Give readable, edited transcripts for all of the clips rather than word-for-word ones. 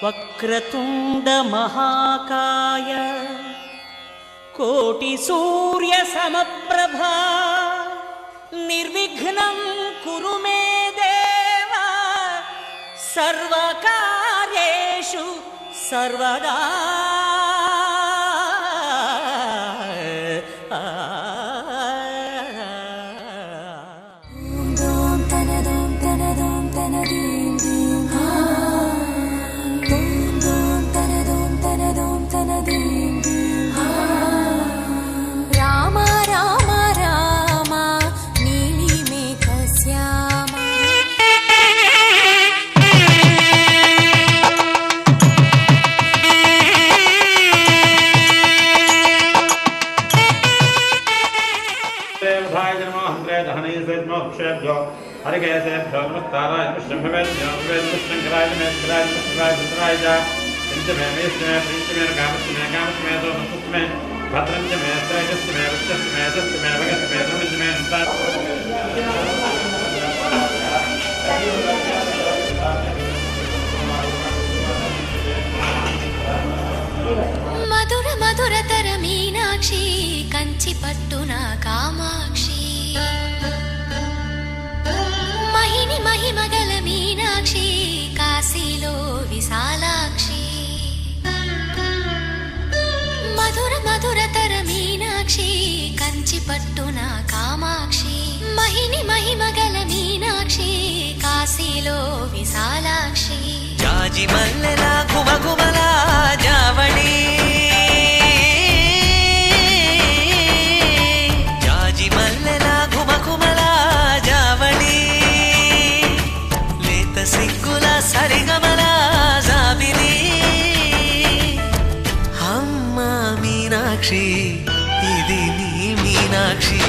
వక్రతుండ మహాకాయ కోటి సూర్య సమప్రభా నిర్విఘ్నం కురు మే దేవ సర్వకార్యేషు సర్వదా. हरिकेशेभ्यो नमस्काराय कृष्णभवेभ्यो कृष्णङ्कराय नमस्काराय कृष्णराय कृष्णराय च पंचमे मेष्टमे प्रीतमे कामस्तमे कामस्तमे सोमस्तमे भद्रञ्चमे त्रैजस्तमे वृक्षस्तमे षष्ठमे भगस्तमे नवमस्तमे మధుర మధురతర మీనాక్షి కంచి పట్టున కామాక్షి మహిని మహిమగల మీనాక్షి కాశీలో విశాలాక్షి మధుర మధురతర మీనాక్షి కంచి పట్టున కామాక్షి మహిని మహిమగల మీనాక్షి కాశీలో విశాలాక్షి జాజి మల్లెల గుమగుమల జావళి జాజి మల్లెల గుమగుమల జావళి లేత సిగ్గుల సరిగమల జాబిలి అమ్మ మీనాక్షి ఇది నీ మీనాక్షి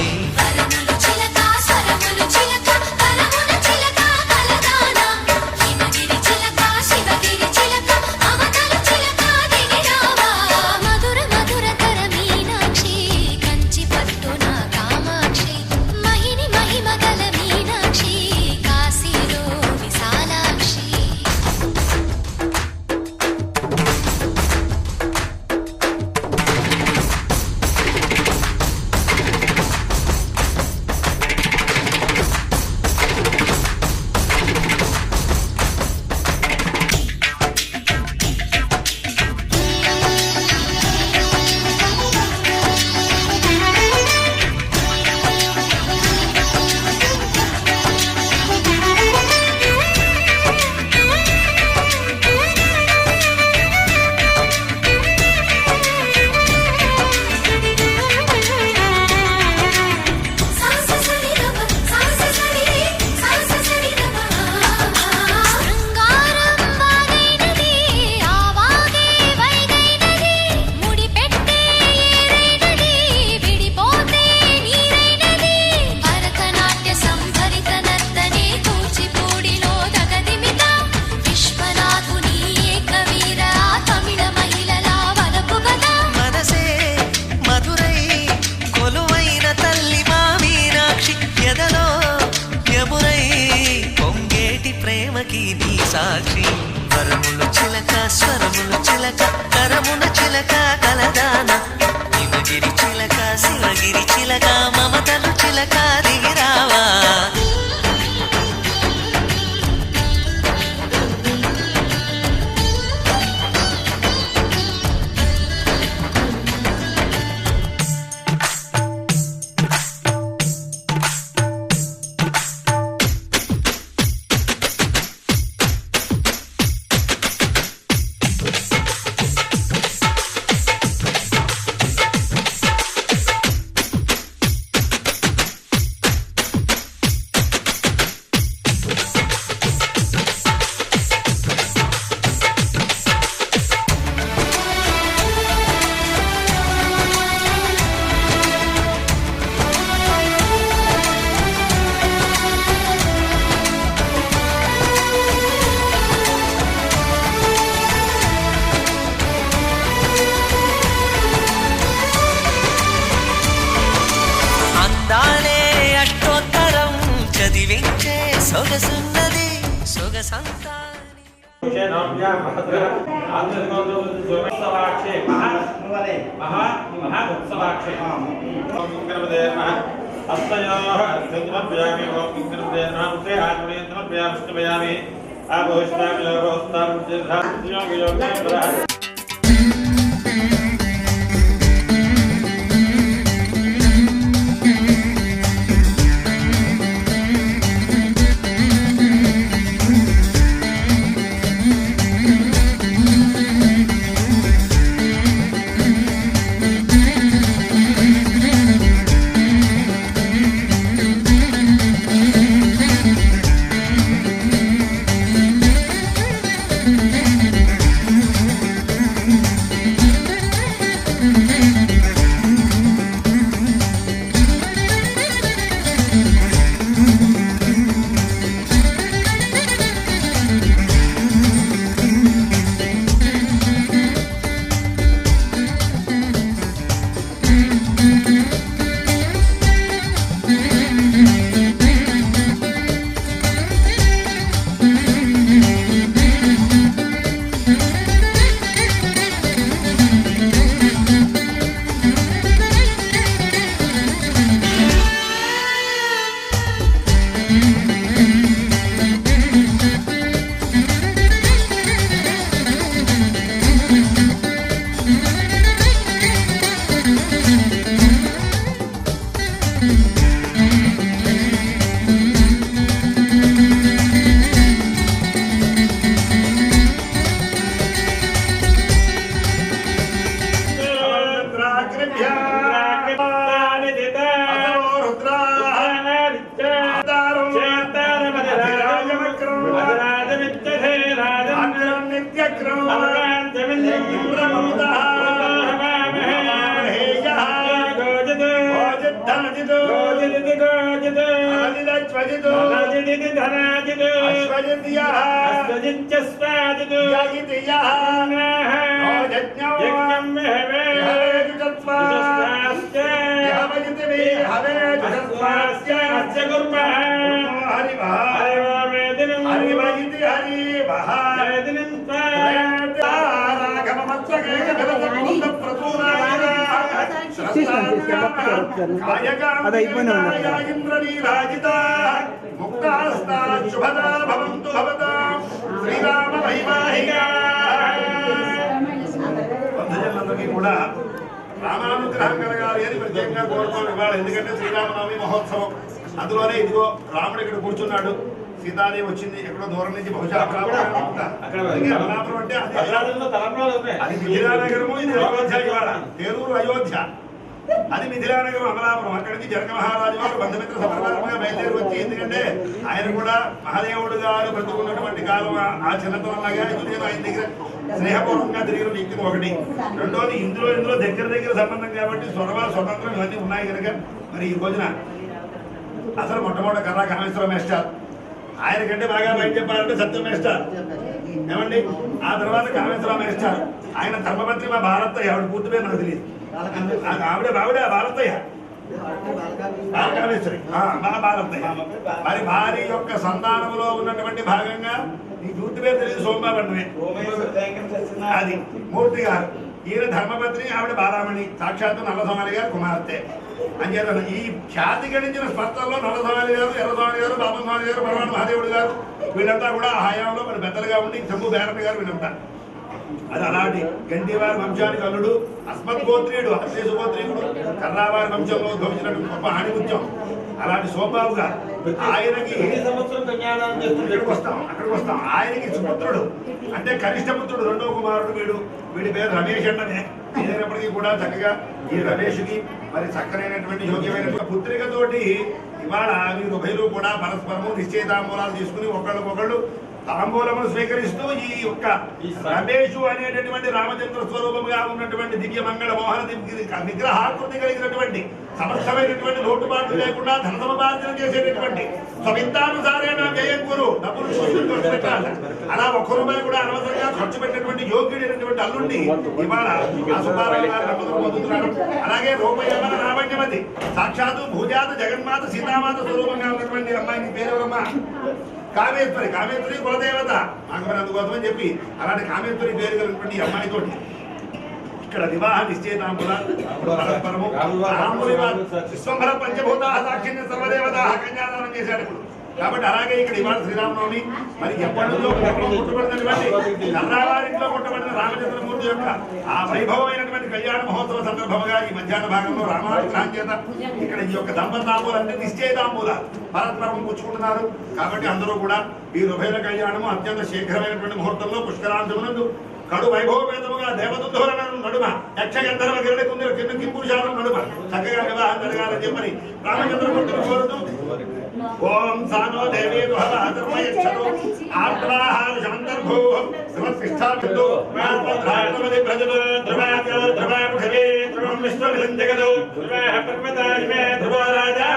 సాక్షి వరములు చిలక స్వరములు చిలక కరమున చిలక కలదాన హిమగిరి చిలక శివగిరి చిలక మమతలు చిలక దిగిరావా అది అయిపోయినా వందజనులందరికీ కూడా రామానుగ్రహం కలగాలి అని ప్రత్యేకంగా కోరుకోవాలి ఇవాళ. ఎందుకంటే శ్రీరామనవమి మహోత్సవం, అందులోనే ఇదిగో రాముడు ఇక్కడ కూర్చున్నాడు, సీతాదేవి వచ్చింది ఎక్కడో దూరం నుంచి, బహుశా అమలాపురం అంటే అది మిథిలానగరము, ఇది అయోధ్య. ఇవాళ పేరూరు అయోధ్య, అది మిథిలానగరం అమలాపురం. అక్కడి నుంచి జనక మహారాజు వారు బంధుమిత్ర సమర్పణగా బయలుదేరి వచ్చి, ఎందుకంటే ఆయన కూడా మహాదేవుడు గారు బ్రతుకున్నటువంటి కాలం ఆ చిన్నతనంలాగా నేను ఆయన దగ్గర స్నేహపూర్వకంగా తిరిగిన వ్యక్తి ఒకటి. రెండోది ఇందులో దగ్గర సంబంధం కాబట్టి స్వతంత్రం ఇవన్నీ ఉన్నాయి కనుక మరి ఈ రోజున అసలు మొట్టమొదటి కర్రా కామేశ్వర మేస్టార్, ఆయన కంటే బాగా బయట చెప్పాలంటే సత్యం మేస్టార్ ఏమండి. ఆ తర్వాత కామేశ్వర మేస్టార్, ఆయన ధర్మపత్రి మా భారతయ్య, ఆవిడ పూర్తి పేరు నాకు తెలియదు, ఆవిడ భారతయ్య కామేశ్వరి మా భారతయ్య. మరి భార్య యొక్క సంతానంలో ఉన్నటువంటి భాగంగా ఈ పూర్తి పేరు తెలియదు, సోమబాబన్నమే అది మూర్తి గారు. ఈయన ధర్మపత్ని, ఆవిడ బాలామణి, సాక్షాత్తు నల్లస్వామి గారు కుమార్తె. అంచేత ఈ ఖ్యాతి గడించిన స్పర్శల్లో నల్లస్వామి గారు, ఎర్రస్వామి గారు, బాబస్వామి గారు, పరమాణ మహాదేవుడు గారు, వీళ్ళంతా కూడా ఆ హయాంలో మరి పెద్దలుగా ఉండి శంభు బేరన్న గారు వీళ్ళంతా. అది అలాంటి గంటివారి వంశానికి అల్లుడు, అస్మద్గోత్రీయుడు, అశ్లేషగోత్రీయుడు, కర్రావారి వంశంలో ఉద్భవించినటువంటి గొప్ప ఆణిముత్యం అలాంటి సోమబాబు గారు. ఆయనకి అక్కడికి వస్తాం. ఆయనకి సుపుత్రుడు అంటే కనిష్ట పుత్రుడు, రెండో కుమారుడు వీడి పేరు రమేష్ అన్ననే. అయినప్పటికీ కూడా చక్కగా ఈ రమేష్కి మరి చక్కనైనటువంటి యోగ్యమైనటువంటి పుత్రికతోటి ఇవాళ వీరు ఉభయలు కూడా పరస్పరము నిశ్చయితాంబూలాలు తీసుకుని ఒకళ్ళకొకళ్ళు తాంబూలములు స్వీకరిస్తూ ఈ యొక్క రమేషు అనేటటువంటి రామచంద్ర స్వరూపముగా ఉన్నటువంటి దివ్య మంగళ మోహన విగ్రహాకృతి కలిగినటువంటి సమస్తమైనటువంటి లోటుబాట్లు లేకుండా ధన సముపార్జన చేసేటటువంటి స్వవిత్తానుసారేణ వ్యయం గురు డబ్బులు చూసుకుని ఖర్చు పెట్టాలి. అలా ఒక్క రూపాయి కూడా అనవసరంగా ఖర్చు పెట్టినటువంటి యోగ్యుడైనటువంటి అల్లుండి ఇవాళ ఆ సుబ్బారావు గారు దంపతులు పొందుతున్నారు. అలాగే రూపయమన రావణ్యమతి సాక్షాత్తు భూజాత జగన్మాత సీతామాత స్వరూపంగా ఉన్నటువంటి అమ్మాయిని పేరెవరమ్మా? కామేశ్వరి. కామేశ్వరి కులదేవత మాకు అందుకోసమని చెప్పి అలాంటి కామేశ్వరి పేరు కలిగినటువంటి అమ్మాయితో ఇక్కడ వివాహ నిశ్చయితాంబుల పరస్పరము విశ్వంభర పంచభూత సాక్షిని సర్వదేవత కన్యాదానం చేశాడు ఇప్పుడు. కాబట్టి అలాగే ఇక్కడ ఇవాళ శ్రీరామనవమి మరి ఎప్పటి నుంచో పుట్టబడినటువంటి చంద్రావారింట్లో పుట్టబడిన రామచంద్రమూర్తి యొక్క ఆ వైభవమైనటువంటి కళ్యాణ మహోత్సవ సందర్భంగా ఈ మధ్యాహ్న భాగంలో రామానుగ్రహం చేత ఇక్కడ ఈ యొక్క దంపతాంబూలన్నీ నిశ్చయితాంబూల పరస్పరం పుచ్చుకుంటున్నారు. కాబట్టి అందరూ కూడా ఈ ఉభయ కళ్యాణము అత్యంత శీఘ్రమైనటువంటి ముహూర్తంలో పుష్కరాంశమునందు కడు వైభవపేతముగా దేవదుంధుల నడుమ యక్షగంధర్వ గిరడి కుందిర కింద కింపురుషాల నడుమ చక్కగా వివాహం జరగాలని చెప్పని రామచంద్రమూర్తిని కోరుతూ ఓం సానో దేవీ దుహలహతర్మయక్షతో ఆర్ద్రాహార సందర్భో సమర్పిష్టాభిదో మాత్రాత్మది ప్రజదో ధ్రువాకో ధ్రువాముఖవే ధ్రువం విశ్వమిదం జగదో ధ్రువాః పర్వతానిమే ధ్రువో రాజా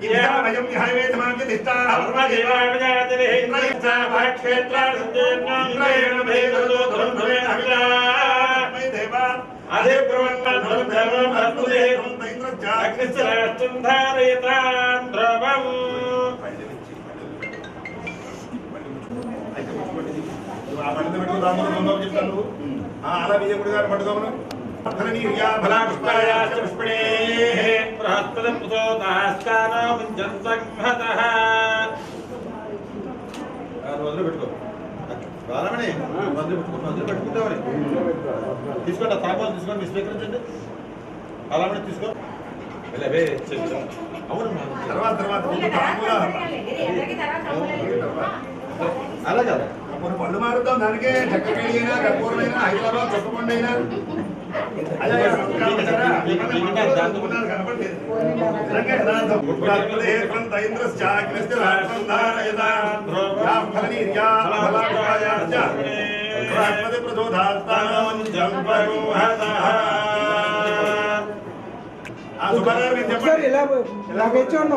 ఇహామయం ఇహవేదమాంగ దిష్టాః పర్వదేవావిజాతిరే ఇంద్రయిచ్చా మహక్షేత్రాణి సంజయన్నం భేదదో ధ్రువం ధ్రువే అవిలా మై దేవా అదే బ్రహ్మణ ధ్రువం ధర్మం అద్భుతే ఇంద్రజా అగ్నిశ్చరాష్టం ధారయతాం ధ్రువం. ఆ పండిత పెట్టుకు రామను చెప్తాను. అలా విజయకుడు గారు పట్టుకోమను. పెట్టుకో రామని పెట్టుకుంటామని తీసుకోండి. ఆ తాపాలు తీసుకోండి. మీ స్వీకరించండి. అలామని తీసుకో. అవును తర్వాత అలా కాదు. పళ్ళు మారుద్దాం. దానికే చక్కడైనా కర్పూరమైనా హైదరాబాద్ చెప్పకుండా అయినా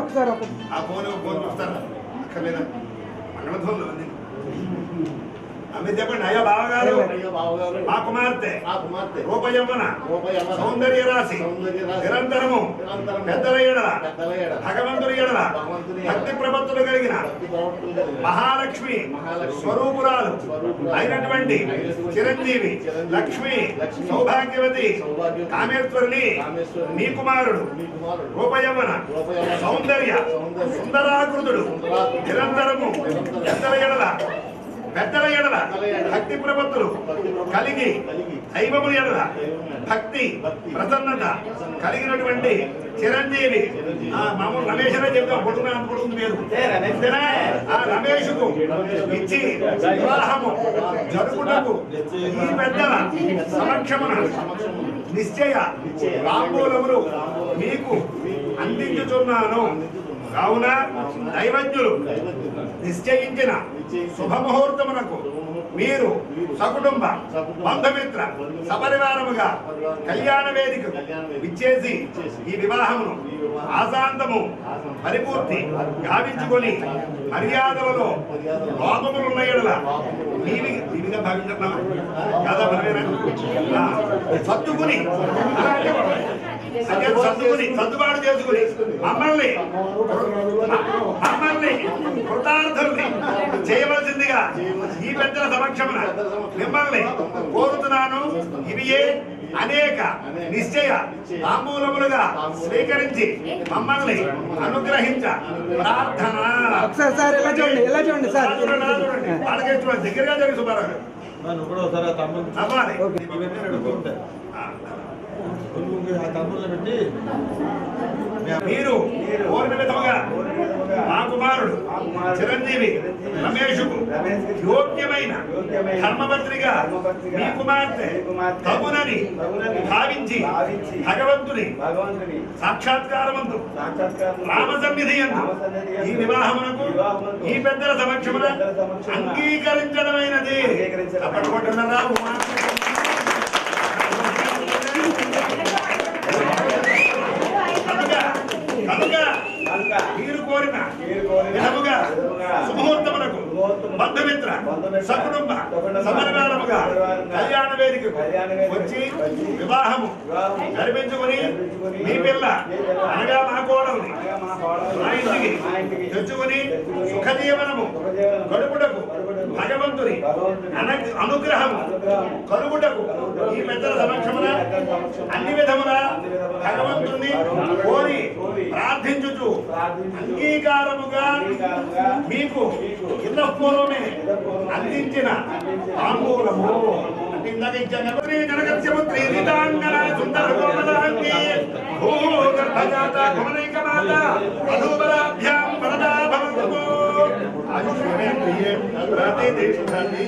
ఒకసారి ఆ ఫోన్ చూస్తారా? అక్కర్లేదా? మంగళధ్వనులు అన్ని అవి చెప్పండి. అయ్యా బావగారు మా కుమార్తె రూపయమ్మన సౌందర్య రాశి నిరంతరము పెద్దల ఎడల భగవంతుని ఎడల భక్తి ప్రపత్తులు కలిగిన మహాలక్ష్మి స్వరూపురాలు అయినటువంటి చిరంజీవి లక్ష్మి సౌభాగ్యవతి కామేశ్వరిని మీ కుమారుడు రూపయమ్మన సౌందర్య సుందరాకృతుడు నిరంతరము పెద్దల ఎడల భక్తి ప్రపత్తులు కలిగి దైవముల ఎడల భక్తి ప్రసన్నత కలిగినటువంటి చిరంజీవి మామూలు రమేష్ అనే చెప్తాం. కొడుకుని పేరు ఆ రమేష్కు ఇచ్చి వివాహము జరుపుటకు ఈ పెద్దల సమక్షమున నిశ్చయ తాంబూలములు మీకు అందించుచున్నాను. కావున దైవజ్ఞులు నిశ్చయించిన శుభముహూర్తమునకు మీరు సకుటుంబ బంధుమిత్ర సపరివారముగా కళ్యాణ వేదికకు విచ్చేసి ఈ వివాహమును ఆశాంతము పరిపూర్తి గావించుకొని మర్యాదలలో లోపములున్న ఎడల నీవిగా భావించున్నాము కదా మనమేనా? సర్దుకుని సర్దుబాటు చేసుకుని మమ్మల్ని కృతార్థుల్ని చేయవలసిందిగా ఈ పెద్దల సమక్షమున మిమ్మల్ని కోరుతున్నాను. ఇవియే అనేక నిశ్చయ తాంబూలములుగా స్వీకరించి మమ్మల్ని అనుగ్రహించ ప్రార్థన. దగ్గరగా జరిగి సుబ్బారావు మీరు కోరిన విధముగా మా కుమారుడు చిరంజీవి రమేషుకు యోగ్యమైన ధర్మపత్రిగా మీ కుమార్తె తగునని భావించి భగవంతుని సాక్షాత్కారమందు రామ సన్నిధి యందు ఈ వివాహమునకు ఈ పెద్దల సమక్షమున అంగీకరించడమైనది. అప్పటికొట్టున్నారా బంధుమిత్ర సకుటుంబ సమన్వయముగా కళ్యాణ వేదికకు వచ్చి వివాహము జరిపించుకుని మీ పిల్ల అనగా మా కోడల్ని మా ఇంటికి తెచ్చుకుని సుఖజీవనము గడుపుటకు భగవంతుని అనుగ్రహము కలుగుటకు ఈ పెద్దల సమక్షమున అన్ని విధముల భగవంతుని కోరి ప్రార్థించుచు అంగీకారముగా మీకు ఇంత పూర్వమే అందించిన తాంబూలము అంటే ఇందాక ఇచ్చాను జనగత్యముత్రి రీతాంగన సుందర గోమలాంగి భూగర్భజాత కుమరైక మాత మధుబలాభ్యాం వరదా భవంతు ఆయుష్మేంద్రియే ప్రతిదిష్టతి.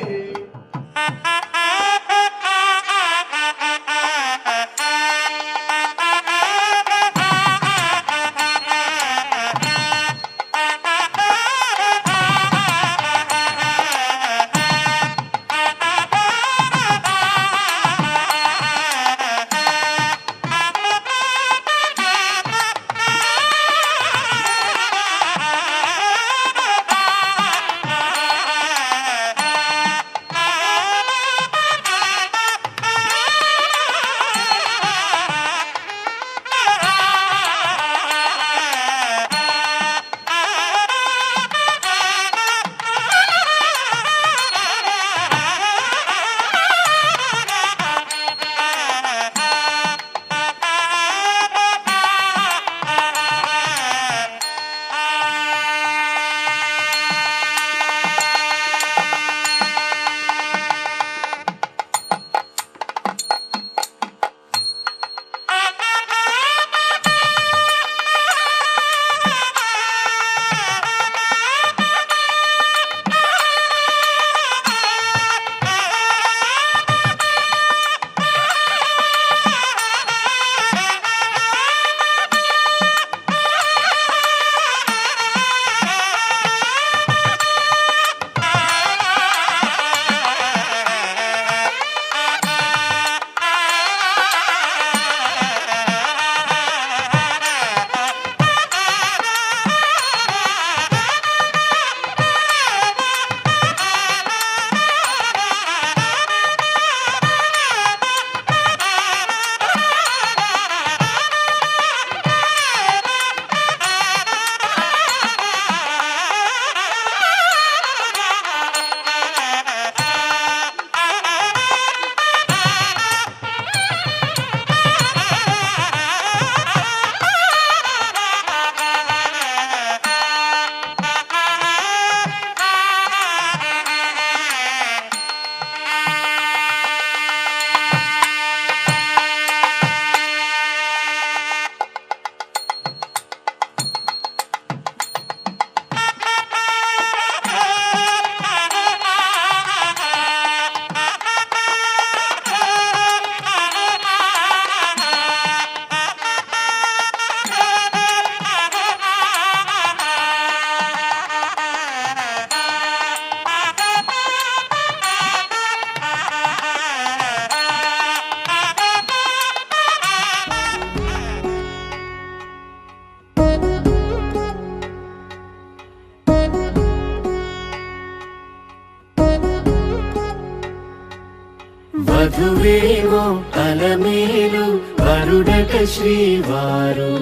వధువేమో అలమేలు వరుడట శ్రీవారు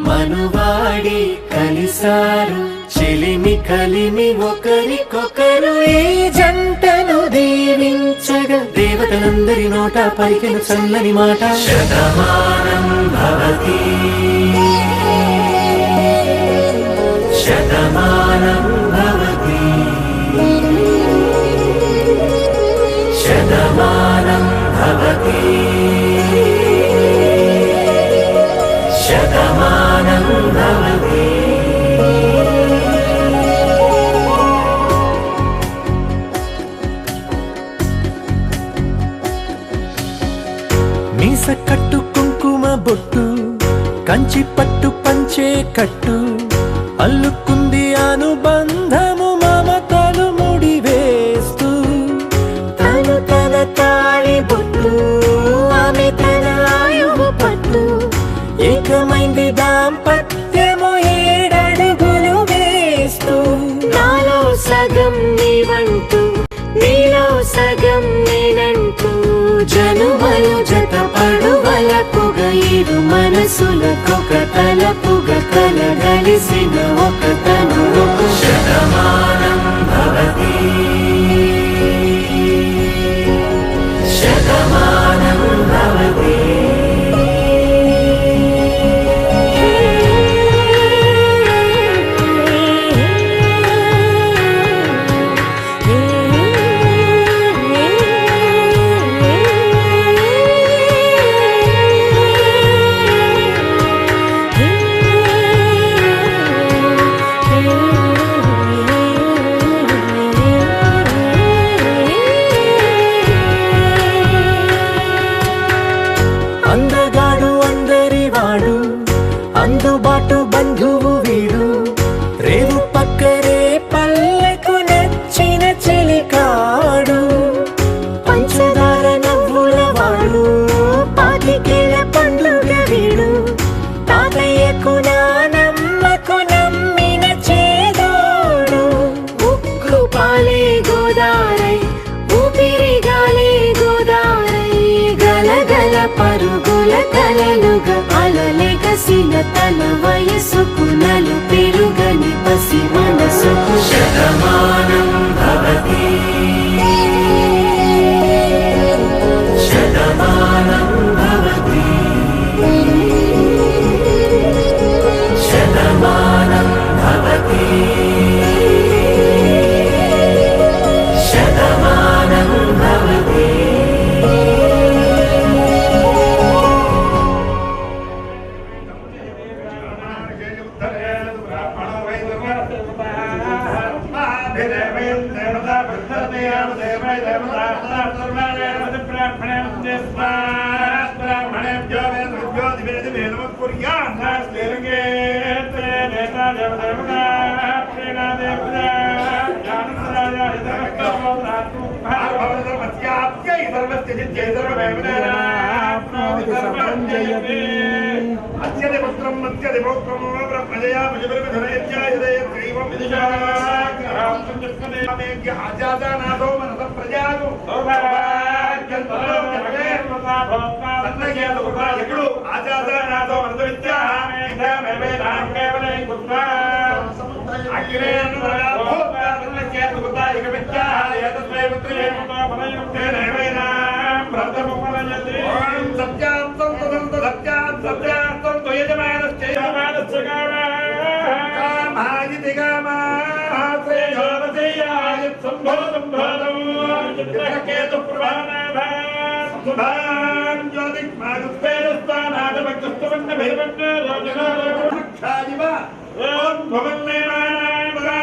మనువాడి కలిసారు చెలిమి కలిమి ఒకరికొకరు ఈ జంటను దీవించగా దేవతలందరి నోట పలికిన చల్లని మాట శతమానం భవతి శతమానం భవతి శతమానం భవతి శతమానం భవతి. మీస కట్టు కుంకుమ బొట్టు కంచి పట్టు పంచే కట్టు అల్లుకుంది అనుబంధము మమతలు ముడివేస్తూ తను తన తాళి బొట్టు ఆమె తన ఆయువు పట్టు ఏకమైంది దాంపత్యము 7 అడుగులు వేస్తూ నాలో సగం నీవంటూ నీలో సగం నేనంటూ జనుమలు జత పడువలపుగ ఇరు మనసులకొక తలపుగ కలగలిసిన ఒక తను శతమానం భవతి శతమానం భవతి అందగాడు అందరివాడు అందుబాటు బంధువు వీడు రేవు పక్కరే పల్లెకు నచ్చిన చెలికాడు పంచదార నవ్వుల వాడు పాతికేల పండుగ వీడు తాతయ్యకు నానమ్మకు నమ్మిన చేదోడు ఉక్కు పాలే గోదారై ఊపిరిగాలే గోదారై గలగల పరుగుల కలలుగా అలలెగసిన తన వయసుకు నలు పెరుగని పసి మనసుకు శతమానం భవతి శతమానం భవతి శతమానం భవతి శతమానం భవతి అత్యధిపుత్రం అత్యధిపౌత్రం బ్రహ్మజయా ఆజాదానాథో మనస ప్రజాదు ఎప్పుడు ఆజాదానాథో మనస విద్యా సత్యాత్తం తదంత సత్యాత్ సత్యాత్తం త్వయజమానశ్చ యజమానశ్చ కామాయితి కామాశ్రే యోగసేయాయత్ సంభోతం భోతం చిత్రకేతు ప్రవానాభాన్ సుభాన్ జ్యోతిష్మాగుస్పేరస్థానాదభక్తుస్తవన్న భైరవన్న రోజనారోక్షాయివ ఓం భవన్నేమానాయ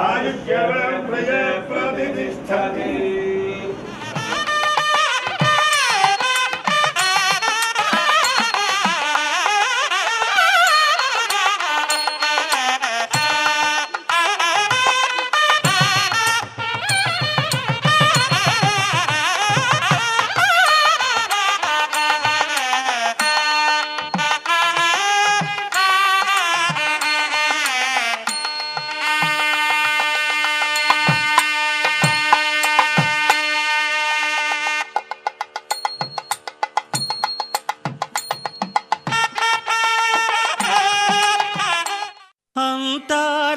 ఆయుష్యవరం ప్రజ ప్రతిష్టతి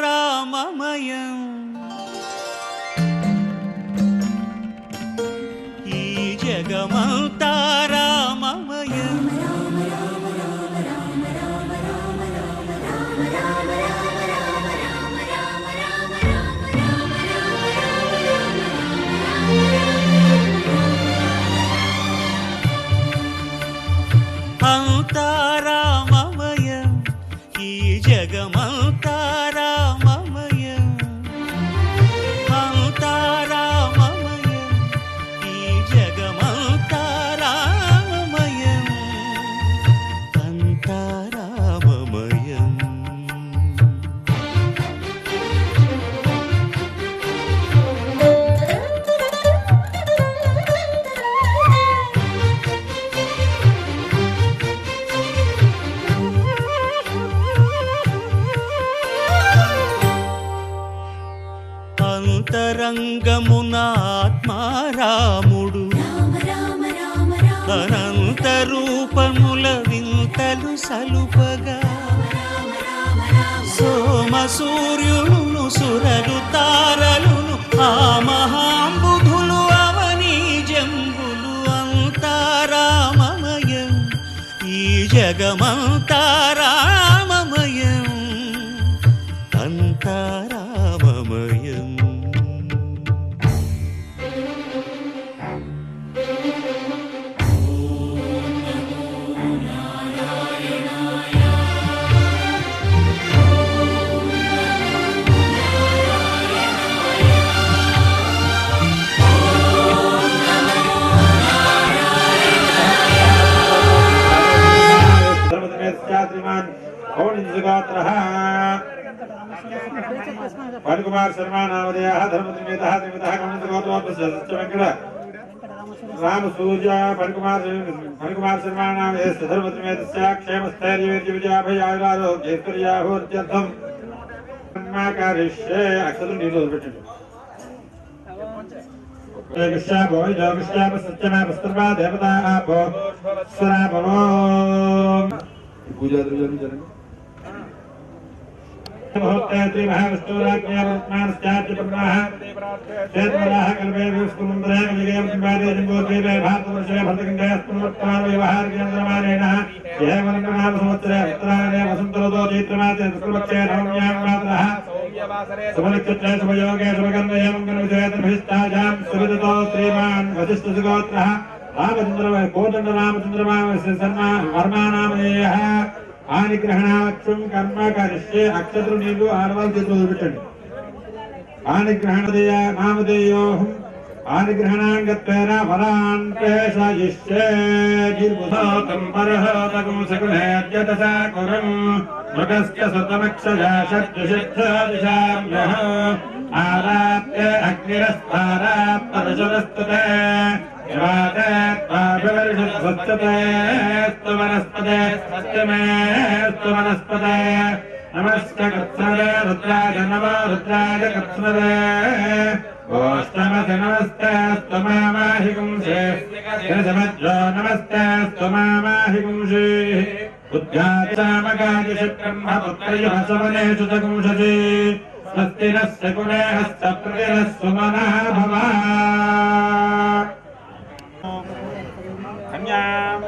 అంతారామమయం ఈ జగమంతారామమయం అంతారామమయం ఈ జగమంతారామమయం అంతరంగమున ఆత్మారాముడు అనంత రూపముల వింతలు సలుపగా సోమ సూర్యులను సురలు తారలును ఆ మహాంబుధులు అవనీ జంబులు అంతారామమయం ఈ జగమంతారామమయం అంతారామమయం. फणकुमार शर्मा नामधेयः धर्मत्रिमेतः त्रिमितः कौणितगोत्रोत्तरश्च राम सूर्य फणकुमार शर्मा नामधेयस्य धर्मत्रिमेतस्य क्षेमस्थैर्यविजयाभयायुरारोग्यैश्वर्याभूत्यर्थं करिष्ये अक्षतु नीलो పెట్టండి कृष्णा भोय कृष्णा सत्यमा वस्त्रवा देवता आपो स्वरा भवो पूजा द्रव्यानि जरन्ति मुहूर्ते महाविष्णुराज्ञावृत्मानश्चाद्यपन्नाः चेतवराः कल्पे विष्णुमन्त्रः कलिगेयं सिंहादे जम्बोद्वीपे भारतवर्षे भरतखण्डे अस्मत्त्वान् व्यवहारकेन्द्रमानेन एवं संवत्सरे उत्तरायणे वसन्तऋतौ चैत्रमासे शुक्लपक्षे नवम्यां मातरः शुभनक्षत्रे शुभयोगे शुभकर्मे मङ्गलविजयतभिष्टायां सुविदतो श्रीमान् वसिष्ठसुगोत्रः रामचन्द्र कोदण्डरामचन्द्रमावस्य शर्मा वर्मानामधेयः आनिग्रहणाक्षं कर्म करिष्ये अक्षतु नीलु आरवल चित्रु పెట్టండి आनिग्रहणदेय नामधेयोः आनिग्रहणाङ्गत्वेन वरान् प्रेषयिष्ये जिर्बुधोतं परहोतकं सकुलेद्यतसा कुरं मृगस्य सुतमक्षया षट्सिद्धादिशाम्यः आरात्य अग्निरस्तारात्तरशुरस्तुते स्तु वनस्पते नमस्ते कत्सरे रुद्राय नमो रुद्राय कत्सरे ओष्टमसे नमस्ते स्तुमामाहि पुंसे दशमज्जो नमस्ते स्तुमामाहि पुंसे उद्घातामकादिश ब्रह्मपुत्रयः समनेषु च पुंसति स्वस्ति नः शकुने हस्त प्रतिनः सुमनः भवा कन्यां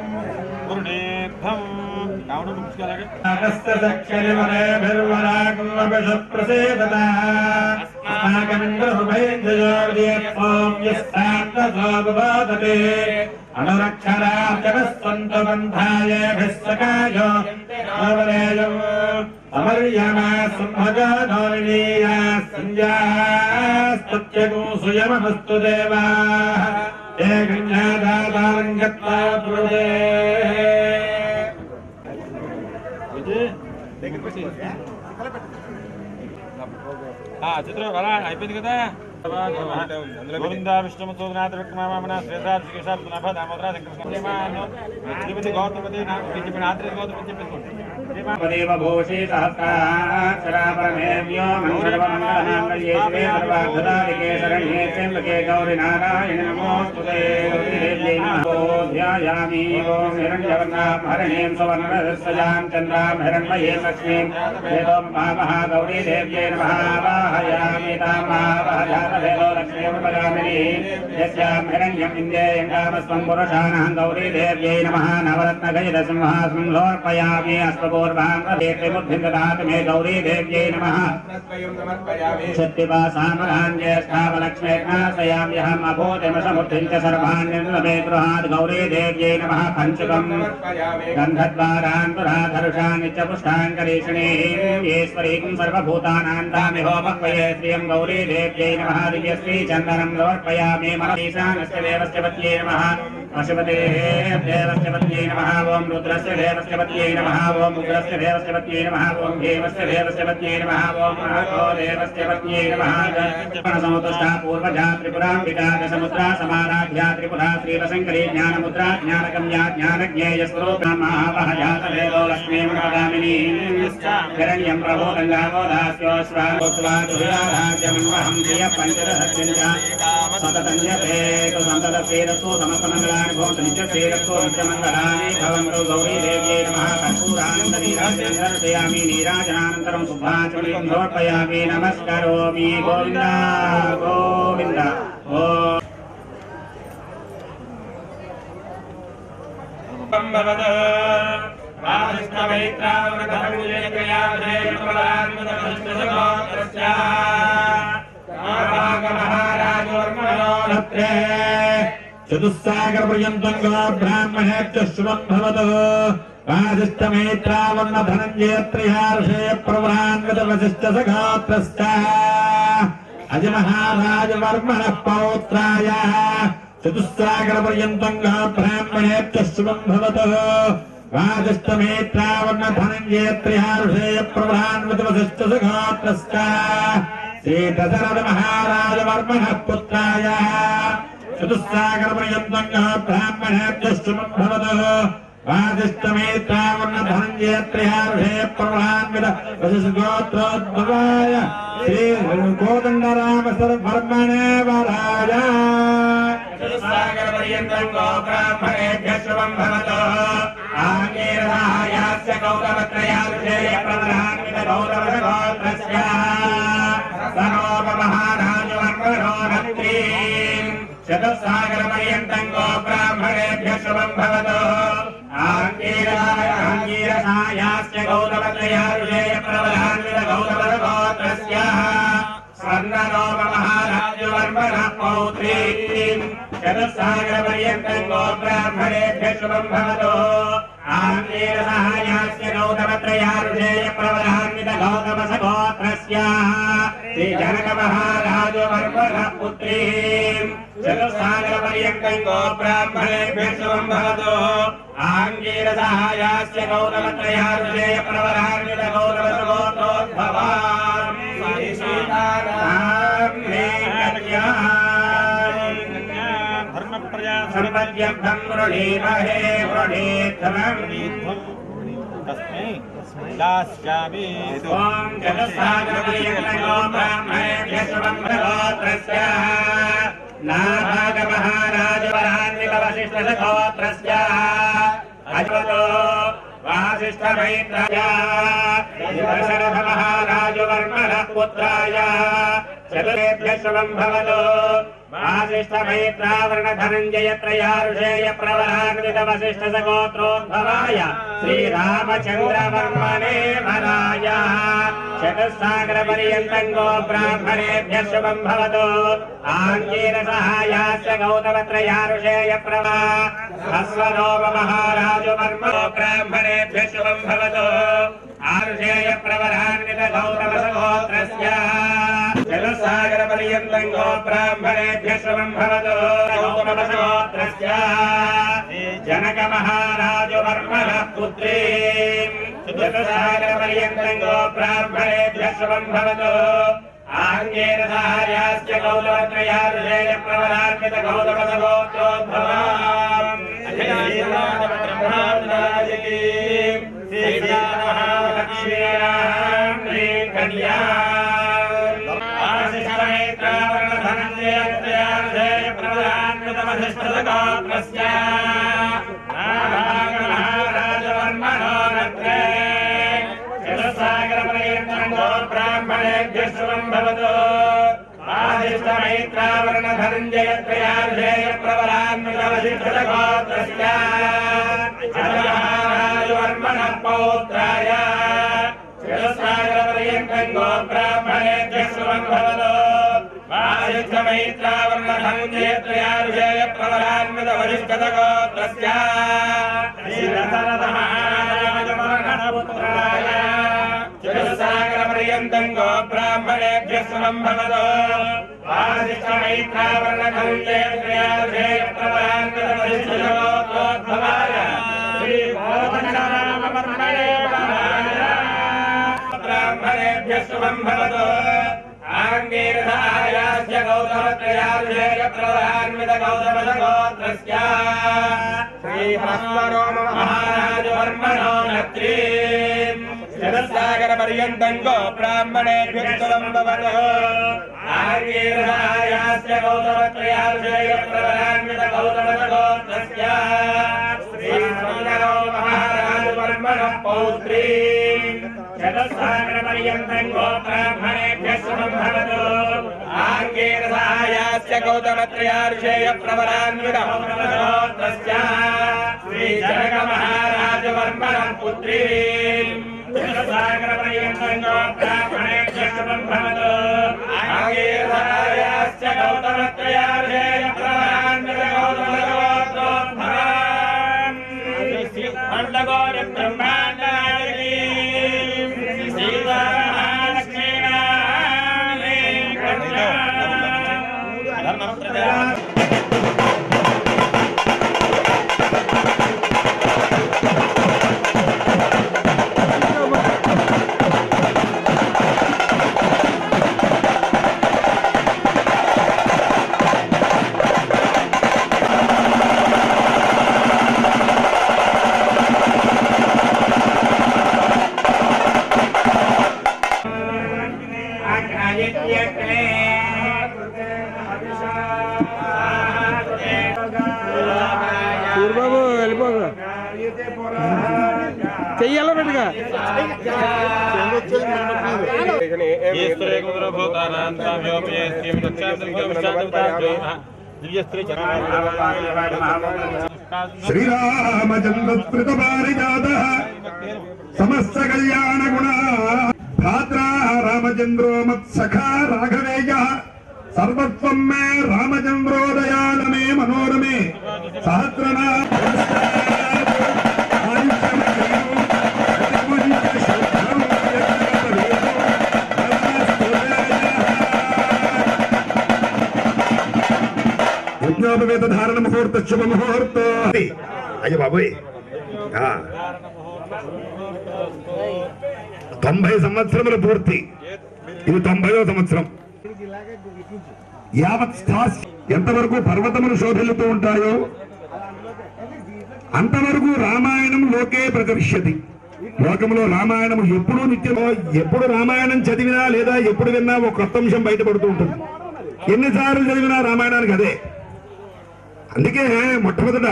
गुरुनेभं कावणमुख्यलगे दक्षिणवरेभिर्वराकुम्भप्रसेदता अस्माकमिन्द्रभुभैर्जयोर्यत्सों यस्तात्तसोपबाधते अनुरक्षरार्जवस्सन्तु बन्धायेभिः सकायो नवरेयम् अमर्यमा सम्भगानोनिनीया सञ्जास्तत्यगुं सुयममस्तु देवाः ते गृह्णादातारङ्गत्वा ब्रुवे చిత్రం అలా అయిపోయింది కదా గోవిందా విష్ణుమూర్తి విక్రమామన శ్రీరాజ్ శ్రీకృష్ణ దామోదర శ్రీమతి గౌతమతి నాకు చెప్పిన ఆత్రేయ గౌతమతి చెప్పేసుకోండి భూషి సహస్రాక్షరాపరమేవ్యో మంగళమంగళనామయే శివే సర్వార్థదాయకే శరణ్యే త్ర్యంబకే గౌరీ నారాయణ నమోస్తుతే ధ్యాయామి ఓం హిరణ్యవర్ణాం హరిణీం సువర్ణరజస్వజాం చంద్రాం హిరణ్మయీం లక్ష్మీం వేదోం మహాగౌరీ దేవ్యై నమః వాహయామి తాం మహావహజాతవేదో లక్ష్మీముపగామిని యస్యాం హిరణ్యం ఇంద్రేయం కామస్వం పురుషాణం గౌరీ దేవ్యై నమః నవరత్నగైరసింహాసనం సమర్పయామి అశ్వపూర్వాం ప్రదేశముద్ధిం దదాతు మే గౌరీ దేవ్యై నమః శక్తిపాసామరాం జ్యేష్ఠావలక్ష్మీర్నాశయామ్యహం అభూతిమసముద్ధిం చ సర్వాణ్యమే గృహాద్ గౌరీ దేవ్యై నమః పంచకం గంధద్వారాన్ పురాధరుషాన్ని చ పుష్టాంకరీషిణీం ఈశ్వరీం సర్వభూతానాం తామిహోపక్వయే శ్రియం గౌరీ దేవ్యై నమః దివ్యశ్రీ చందనం సమర్పయామి మనీశానస్య దేవస్య పత్యై నమః पशुपते देवस्य पत्न्यै नमः ओम रुद्रस्य देवस्य पत्न्यै नमः ओम उग्रस्य देवस्य पत्न्यै नमः ओम देवस्य देवस्य पत्न्यै नमः ओम महतो देवस्य पत्न्यै नमः समोतष्टा पूर्वजा त्रिपुराम्बिका दशमुद्रा समाराध्या त्रिपुरा श्रीवशङ्करी ज्ञानमुद्रा ज्ञानगम्या ज्ञानज्ञेय स्वरूपा महावहजातवेदो लक्ष्मीमगामिनी हिरण्यं प्रभो गङ्गावोदास्योश्वादुराराज्यमन्वहं धिय पञ्चदशत्यञ्च सततन्यते सन्ततसेरस्तु समस्तमङ्गलानि भवन्तु नित्यसेरस्तु नित्यमङ्गलानि भवन्तु गौरी देव्यै नमः कर्पूरानन्दनीराजनामि नीराजनानन्तरं शुद्धाचमनीं समर्पयामि नमस्करोमि गोविन्द गोविन्द चतुस्सागर पर्यन्तं ब्राह्मणेभ्य शुभं भवतु वासिष्ठमेत्रावन्न धनञ्जय त्रयार्षे प्रवरान्वित वसिष्ठ सखात्रश्च अजमहाराजवर्मणः पौत्राय चतुस्सागर पर्यन्तं ब्राह्मणेभ्य शुभं भवतु वासिष्ठमेत्रावन्न धनञ्जय त्रयार्षे प्रवरान्वित वसिष्ठ सखात्रश्च श्रीदशरथ महाराजवर्मणः पुत्राय चतुस्सागर पर्यन्तं ब्राह्मणेभ्य शुभं भवतु वासिष्ठमेत्रावर्ण धनञ्जय त्रयार्षे प्रवरान्वित वसिष्ठगोत्रोद्भवाय श्री कोदण्डराम वर्मणे वराय चतुस्सागर पर्यन्तं ब्राह्मणेभ्य शुभं भवतु आङ्गीरसायास्य गौतमत्रयार्षे प्रवरान्वित गौतमगोत्रस्य सनोपमहाराजवर्मणो नत्रीम् चतुस्सागर पर्यन्तं ब्राह्मणेभ्य शुभं भवतु आङ्गीरसायास्य गौतमत्रयार्षे प्रवरान्वित गौतमगोत्रस्य स्वर्णरोपमहाराजवर्मणः पौत्रीम् चतुस्सागर पर्यन्तं ब्राह्मणेभ्य शुभं भवतु आङ्गीरसायास्य गौतमत्रयार्षे प्रवरान्वित गौतमसगोत्रस्य श्रीजनकमहाराजवर्मणः पुत्रीम् चतुस्सागर पर्यन्तं ब्राह्मणेभ्य शुभं भवतु आङ्गीरसायास्य गौतमत्रयार्षे प्रवरान्वित गौतमसगोत्रोद्भवाम् धर्मप्रजा वृणीमहे दास्यामि ओम चतुस्सागर पर्यन्तं ब्राह्मणेभ्य शुभं गोत्रस्य नाभाग महाराजवरान्वित वसिष्ठ गोत्रस्य अजवतो वासिष्ठमैत्राय दशरथ महाराजवर्मणः पुत्राय चतुर्भ्य शुभं भवतु वासिष्ठमैत्रावर्ण धनञ्जय त्रयार्षेय प्रवरान्वित वसिष्ठ सगोत्रोद्भवाय श्रीरामचन्द्रवर्मणे वराय चतुस्सागर पर्यन्तं ब्राह्मणेभ्य शुभं भवतु आङ्गीरसहायास्य गौतमत्रयार्षेय प्रवा अश्वरोपमहाराजवर्मणो ब्राह्मणेभ्य शुभं भवतु आर्षेय प्रवरान्वित गौतमसगोत्रस्य चतुस्सागर पर्यन्तं ब्राह्मणेभ्य शुभं भवतु गौतमसगोत्रस्य जनकमहाराजवर्मणः पुत्रीम् चतुस्सागर पर्यन्तं ब्राह्मणेभ्य शुभं भवतु आङ्गीरसायास्य गौतमत्रयार्षेय प्रवरान्वित गौतमसगोत्रोद्भवाम् ब्राह्मणेभ्य शुभं भवतु आदिष्टमैत्रावर्ण धनञ्जय त्रयार्षेय प्रवरान्वित वसिष्ठ गोत्रस्य महाराजवर्मणः पौत्राय चतुस्सागर पर्यन्तं ब्राह्मणेभ्य शुभं भवतु आदिष्टमैत्रावर्ण धनञ्जय त्रयार्षेय प्रवरान्वित वसिष्ठ गोत्रस्य दशरथ महाराजवर्मणः पुत्राय चतुस्सागर पर्यन्तं गो ब्राह्मणेभ्यः शुभं भवतु आदित्यमैत्रावर्णकौण्डे श्रेयाधेयप्रदानोद्भवाय श्रीभोजनामपर्मणे ब्राह्मणेभ्यः शुभं भवतु आङ्गीरधायास्य गौतमत्रयाभिषेकप्रधान्वितगौतमगोत्रस्य श्रीहस्वरोम महाराजवर्मणो नत्रीम् जलसागरपर्यन्तं गो ब्राह्मणेभ्यः शुभं भवतु आङ्गीरधायास्य गौतमत्रयाभिषेकप्रधान्वितगौतमगोत्रस्य श्रीहस्वरोम महाराजवर्मणो पौत्रीम् जलसागरपर्यन्तं गो ब्राह्मणेभ्यः शुभं भवतु आङ्गीरधायास्य गौतमत्रयाभिषेकप्रधान्वितगौतमगोत्रस्य श्रीजनकमहाराजवर्मणः पुत्रीम् जलसागरपर्यन्तं गो ब्राह्मणेभ्यः शुभं भवतु आङ्गीरधायास्य गौतमत्रयाभिषेकप्रधान्वितगौतमगोत्रस्य బాబు వెళ్ళిపోగా చెయ్యాలో పెట్టుగా శ్రీరామచంద్ర పారిజాత సమస్త కళ్యాణ గుణ భ్రాత్రా రామచంద్రో మత్సఖా రాఘవేయ సర్వత్వం మే రామచంద్రోదయానమే మనోరమే సహస్రనా యజ్ఞోపవేత ధారణ ముహూర్త శుభ ముహూర్త అయ్య బాబోయ్ 90 సంవత్సరముల పూర్తి ఇది 90వ సంవత్సరం యావత్ స్థాస్ ఎంతవరకు పర్వతములు శోభిల్లుతూ ఉంటాయో అంతవరకు రామాయణం లోకే ప్రకర్ష్యతి లోకంలో రామాయణం ఎప్పుడూ నిత్యమో ఎప్పుడు రామాయణం చదివినా లేదా ఎప్పుడు విన్నా ఒక కొత్త అంశం బయటపడుతూ ఉంటుంది ఎన్నిసార్లు చదివినా రామాయణానికి అదే అందుకే మొట్టమొదట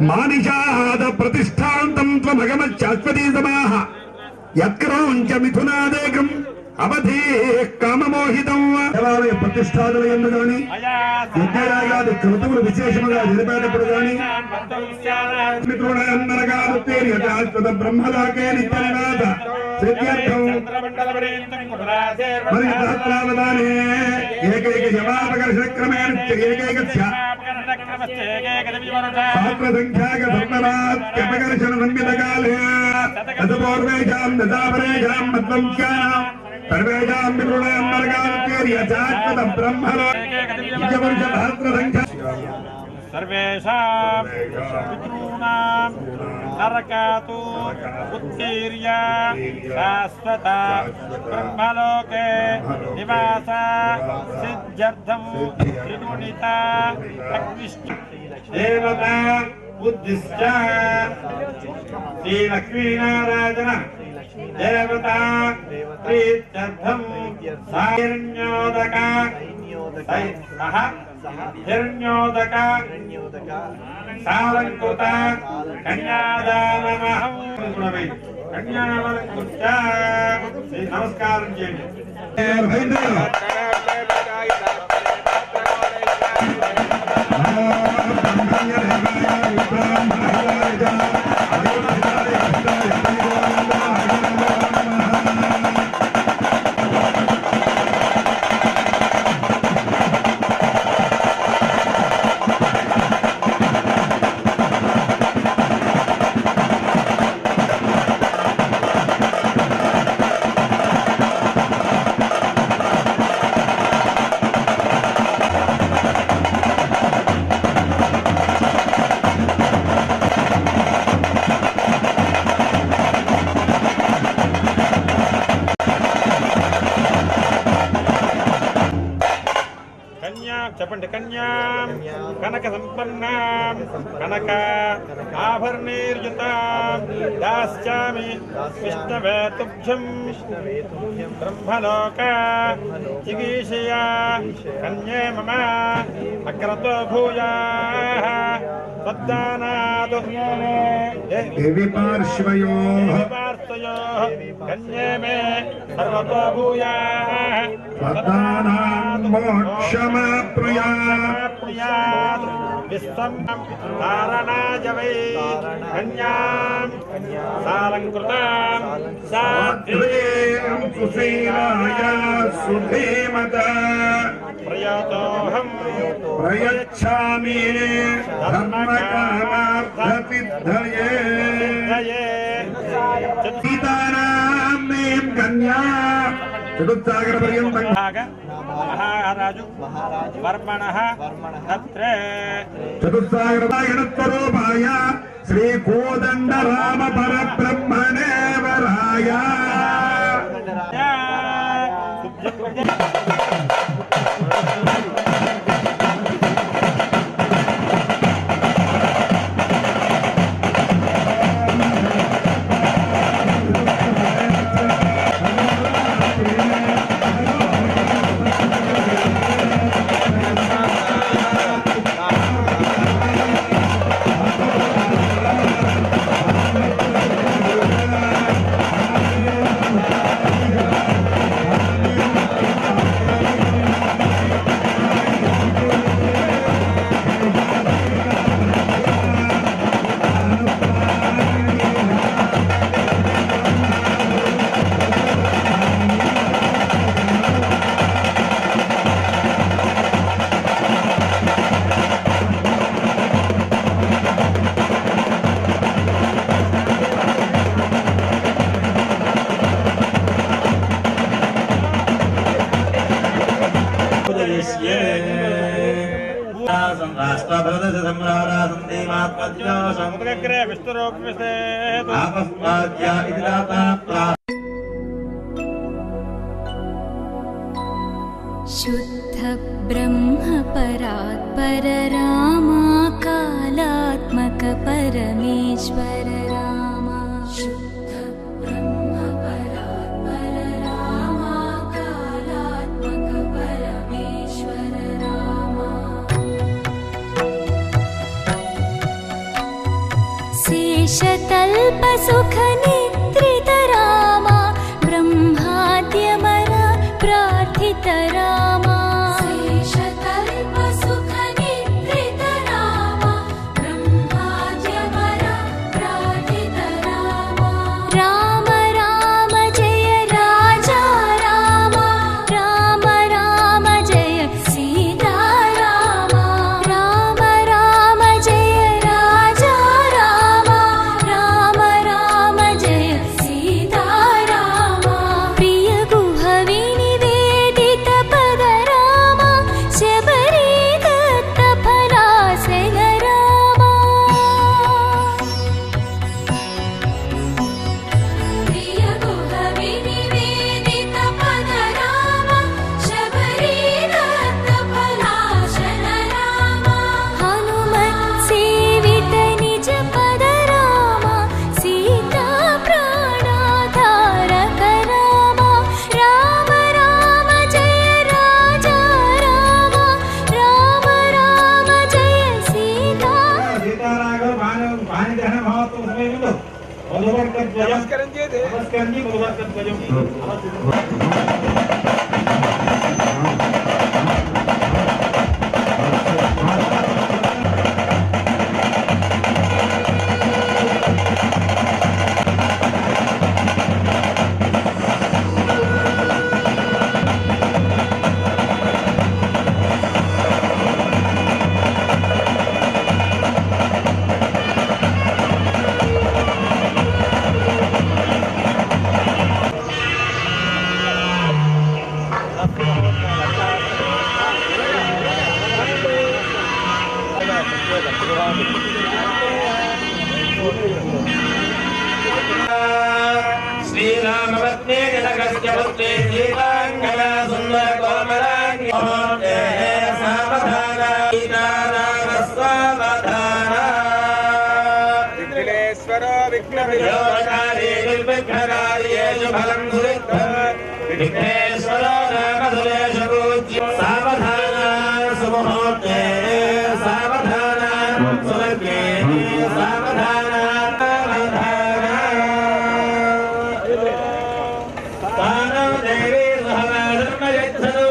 మానిషాద ప్రతిష్టాంతం త్వమగమశాశ్వతీ సమాహ యత్క్రౌంచ మిథునాదేకం అవధి కామమోహితం దేవాలయ ప్రతిష్టాదుల యందు గాని యజ్ఞయాగాది క్రతువులు విశేషముగా జరిపేటప్పుడు గాని మిత్రుడన్నరగాదుత్తేర్యశాశ్వత బ్రహ్మలోకే నిత్యనివాస సిద్ధ్యర్థం మరి సహస్రావధానే ఏకైక జవాపకర్షణ క్రమేణ ఏకైకస్య సహస్ర సంఖ్యాక సప్తరాత్యపకర్షణ సంవితకాలే తదపూర్వేషాం దశాపరేషాం మద్వంశ్యానాం సర్వేషాం మిత్రుడన్నరగాదుత్తేర్యశాశ్వత బ్రహ్మలోకే నిత్యవర్ష సహస్ర సంఖ్య सर्वेषां पितॄणां नरकातु उत्तीर्य शाश्वत ब्रह्मलोके निवास सिद्ध्यर्थं त्रिगुणिता अग्निश्च देवता बुद्धिश्च श्रीलक्ष्मीनारायण देवता प्रीत्यर्थं सायज्ञोदक हिरण्योदक सालंकृत कन्यादानमहं कन्यावलंकृत्य नमस्कारं చేయండి చెప్పండి కన్యాం కనక సంపన్నాం కనక ఆభరణైర్యుతాం దాస్యామి విష్ణవే తుభ్యం బ్రహ్మలోక చిగీషయా కన్యే మమ అగ్రతో భూయాః తద్దానాతు దేవి పార్శ్వయోః కన్యే మే సర్వతో భూయాః తద్దానాత్ మోక్షమాప్నుయాత్ విశ్వం ధారణాయ వై కన్యాం సాలంకృతాం సాధ్వీం సుశీలాయ సుధీమత ప్రయతోహం ప్రయచ్ఛామి ధర్మకామార్థసిద్ధయే సీతారాం మేం కన్యా చతుస్సాగర పర్యంతం మహారాజు వర్మణః తత్ర చతుస్సాగరపాయ శ్రీ కోదండ రామ పరబ్రహ్మణే వరాయ సముద్రగ్రే విష్ణురూపే शुद्ध ब्रह्म परात्पर रामा कालात्मक परमेश्वर रामा शुद्ध ब्रह्म परात्पर रामा कालात्मक परमेश्वर रामा शेषतल्प सुख निद्रित रामा ब्रह्माद्यमर प्रार्थित रामा शेषतल्प सुख निद्रित रामा ब्रह्माद्यमर प्रार्थित रामा राम राम जय राजा रामा राम राम जय सीता रामा राम राम जय राजा रामा राम राम जय सीता रामा प्रिय गुह विनिवेदित पद रामा शबरी दत्त फलासन रामा प्रिय गुह विनिवेदित पद रामा शबरी दत्त फलासन रामा हनुमत् सेवित निज पद रामा सीता प्राणाधारक रामा राम राम जय राजा रामा राम राम जय सीता శ్రీరామవత్నే జనకస్య పుత్రే సీతాంగన సుందర కోమలాంగి ేషు ఫలం విఘ్నేశ్వరో నామధులేషు పూజ్య సావధాన సుముహూర్తే సావధాన సువర్గే సావధాన తానో దేవీ సహవాధర్మయచ్చదు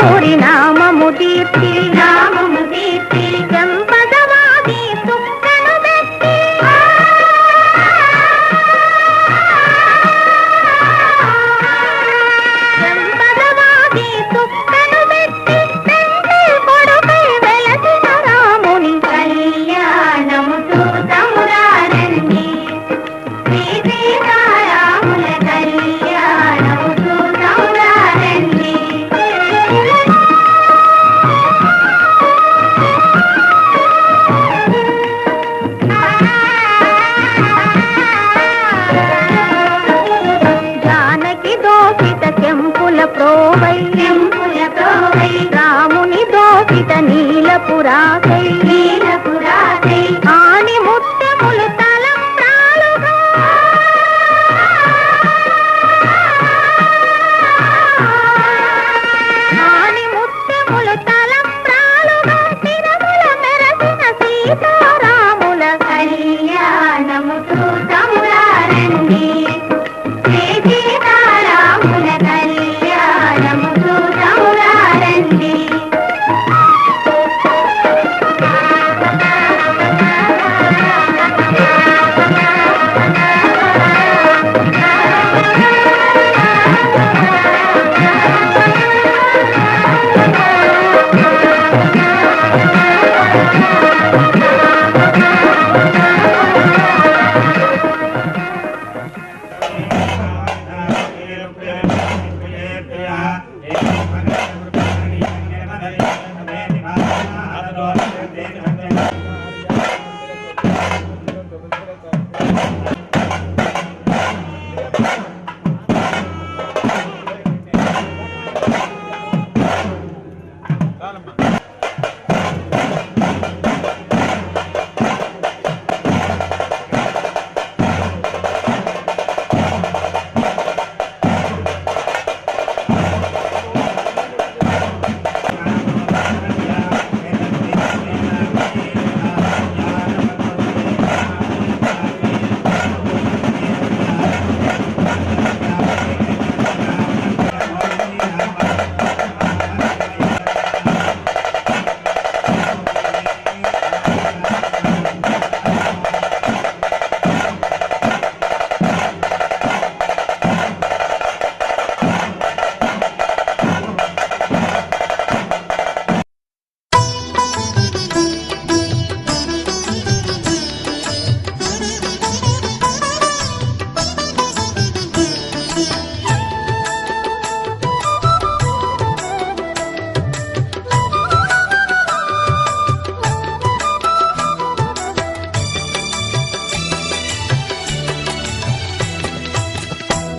సూరి నామము దీప్తి జంపదవాది సుక్కను పెట్టి జంపదవాది సుక్కను పెట్టి తండ్రి కొడుకై వెలసిన రాముని కళ్యాణము చూతమురారండి శ్రీ సీతారాముల కళ్యాణము చూతమురారండి. జానకి దోషిత చెంపుల ప్రోవై రాముని దోషిత నీలపురాకై ఆని ముత్యములు తలంబ్రాలుగా ఆని ముత్యములు తలంబ్రాలుగా తిరుమల మెరసిన సీతారాముల కళ్యాణము చూతమురారండి శ్రీ సీతారాముల కళ్యాణము చూతమురారండి.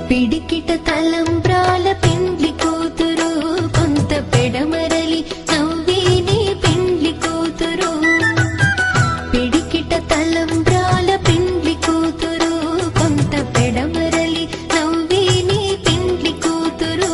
పిడికిట తలంబ్రాల పెండ్లి కూతురు కొంత పెడమరలి నవ్విని పెండ్లి కూతురు పిడికిట తలంబ్రాల పెండ్లి కూతురు కొంత పెడమరలి నవ్విని పెండ్లి కూతురు